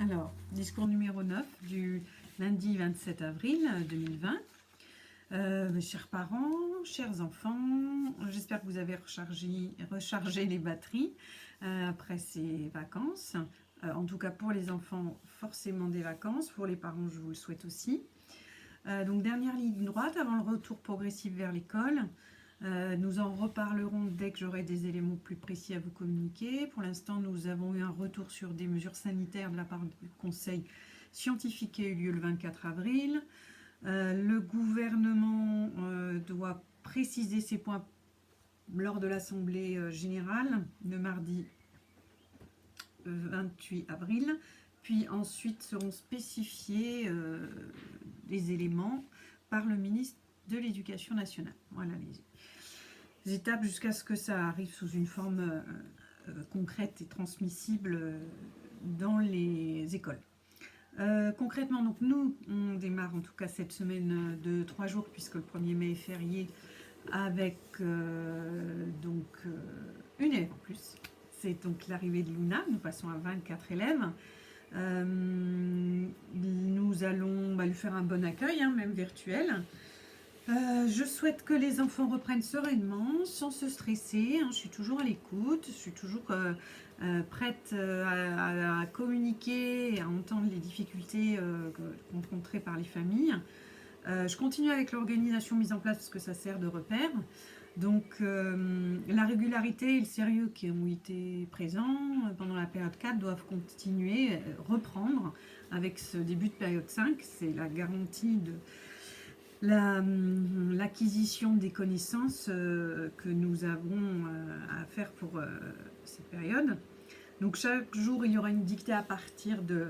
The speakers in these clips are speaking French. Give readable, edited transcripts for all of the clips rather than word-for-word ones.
Alors, discours numéro 9 du lundi 27 avril 2020. Mes chers parents, chers enfants, j'espère que vous avez rechargé les batteries après ces vacances. En tout cas pour les enfants, forcément des vacances. Pour les parents, je vous le souhaite aussi. Donc dernière ligne droite avant le retour progressif vers l'école. Nous en reparlerons dès que j'aurai des éléments plus précis à vous communiquer. Pour l'instant, nous avons eu un retour sur des mesures sanitaires de la part du Conseil scientifique qui a eu lieu le 24 avril. Le gouvernement doit préciser ces points lors de l'Assemblée générale le mardi 28 avril. Puis ensuite seront spécifiés les éléments par le ministre de l'Éducation nationale. Voilà les étapes jusqu'à ce que ça arrive sous une forme concrète et transmissible dans les écoles. Concrètement, donc nous, on démarre en tout cas cette semaine de 3 jours puisque le 1er mai est férié avec une élève en plus. C'est donc l'arrivée de Luna, nous passons à 24 élèves. Nous allons lui faire un bon accueil, même virtuel. Je souhaite que les enfants reprennent sereinement, sans se stresser. Je suis toujours à l'écoute, je suis toujours prête à communiquer et à entendre les difficultés rencontrées par les familles. Je continue avec l'organisation mise en place parce que ça sert de repère. Donc la régularité et le sérieux qui ont été présents pendant la période 4 doivent continuer, reprendre avec ce début de période 5. C'est la garantie de l'acquisition des connaissances que nous avons à faire pour cette période. Donc chaque jour, il y aura une dictée à partir de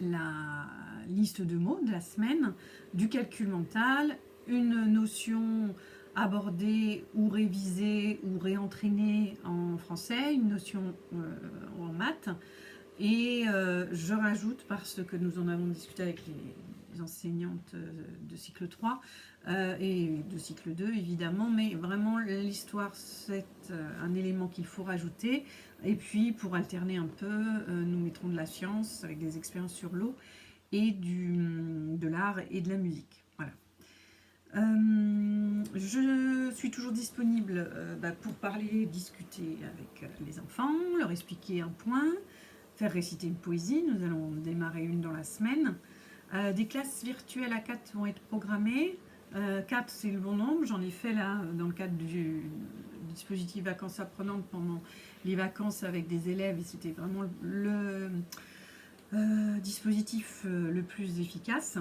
la liste de mots de la semaine, du calcul mental, une notion abordée ou révisée ou réentraînée en français, une notion en maths. Et je rajoute, parce que nous en avons discuté avec les enseignantes de cycle 3 et de cycle 2 évidemment, mais vraiment l'histoire c'est un élément qu'il faut rajouter. Et puis pour alterner un peu, nous mettrons de la science avec des expériences sur l'eau et de l'art et de la musique. Voilà. Je suis toujours disponible pour parler, discuter avec les enfants, leur expliquer un point, faire réciter une poésie. Nous allons démarrer une dans la semaine. Des classes virtuelles à 4 vont être programmées. 4 c'est le bon nombre, j'en ai fait là dans le cadre du dispositif vacances apprenantes pendant les vacances avec des élèves et c'était vraiment le dispositif le plus efficace.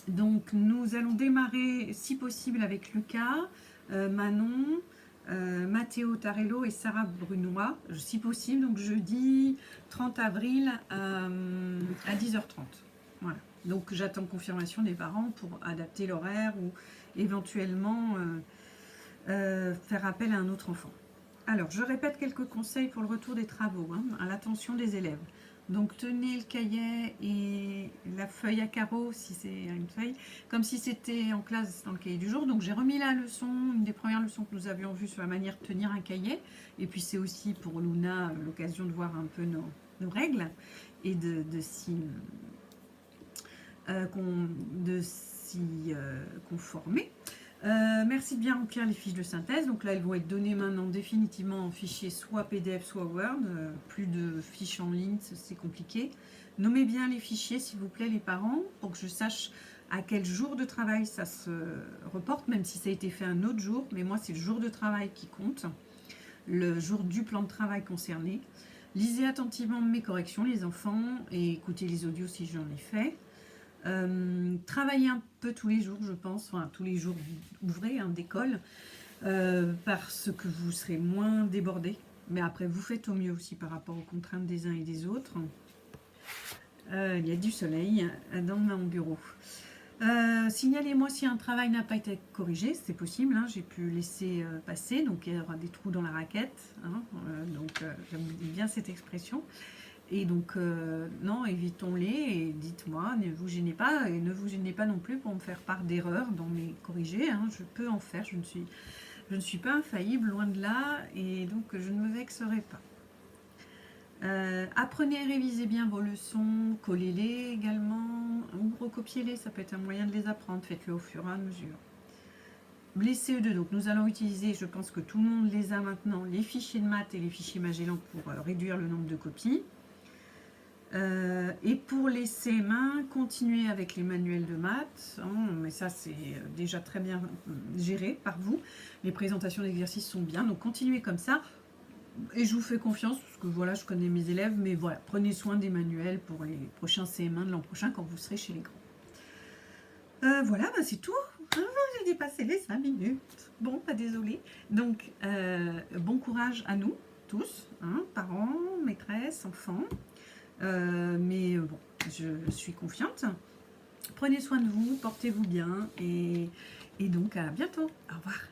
Donc nous allons démarrer si possible avec Lucas, Manon, Matteo Tarello et Sarah Brunois, si possible, donc jeudi 30 avril à 10h30. Voilà. Donc j'attends confirmation des parents pour adapter l'horaire ou éventuellement faire appel à un autre enfant. Alors je répète quelques conseils pour le retour des travaux, à l'attention des élèves. Donc tenez le cahier et la feuille à carreaux, si c'est une feuille, comme si c'était en classe dans le cahier du jour. Donc j'ai remis la leçon, une des premières leçons que nous avions vues sur la manière de tenir un cahier. Et puis c'est aussi pour Luna l'occasion de voir un peu nos règles et de s'y conformer. Merci de bien remplir les fiches de synthèse. Donc là, elles vont être données maintenant définitivement en fichier soit PDF, soit Word. Plus de fiches en ligne, c'est compliqué. Nommez bien les fichiers, s'il vous plaît, les parents, pour que je sache à quel jour de travail ça se reporte, même si ça a été fait un autre jour. Mais moi, c'est le jour de travail qui compte, le jour du plan de travail concerné. Lisez attentivement mes corrections, les enfants, et écoutez les audios si j'en ai fait. Travaillez un peu tous les jours, je pense, enfin tous les jours ouvrés d'école, parce que vous serez moins débordés. Mais après, vous faites au mieux aussi par rapport aux contraintes des uns et des autres. Il y a du soleil dans mon bureau. Signalez-moi si un travail n'a pas été corrigé, c'est possible, j'ai pu laisser passer, donc il y aura des trous dans la raquette, j'aime bien cette expression. Et donc, non, évitons-les et dites-moi, ne vous gênez pas et ne vous gênez pas non plus pour me faire part d'erreurs dans mes corrigés. Je peux en faire, je ne suis pas infaillible, loin de là, et donc je ne me vexerai pas. Apprenez et révisez bien vos leçons, collez-les également, ou recopiez-les, ça peut être un moyen de les apprendre, faites-le au fur et à mesure. Les CE2, donc nous allons utiliser, je pense que tout le monde les a maintenant, les fichiers de maths et les fichiers Magellan pour réduire le nombre de copies. Et pour les CM1, continuez avec les manuels de maths, hein, mais ça c'est déjà très bien géré par vous. Les présentations d'exercices sont bien, donc continuez comme ça. Et je vous fais confiance, parce que voilà, je connais mes élèves, mais voilà, prenez soin des manuels pour les prochains CM1 de l'an prochain quand vous serez chez les grands. Voilà, bah, c'est tout. J'ai dépassé les 5 minutes. Bon, pas désolé. Donc, bon courage à nous, tous, hein, parents, maîtresses, enfants. Mais bon, je suis confiante. Prenez soin de vous, portez-vous bien et donc à bientôt. Au revoir.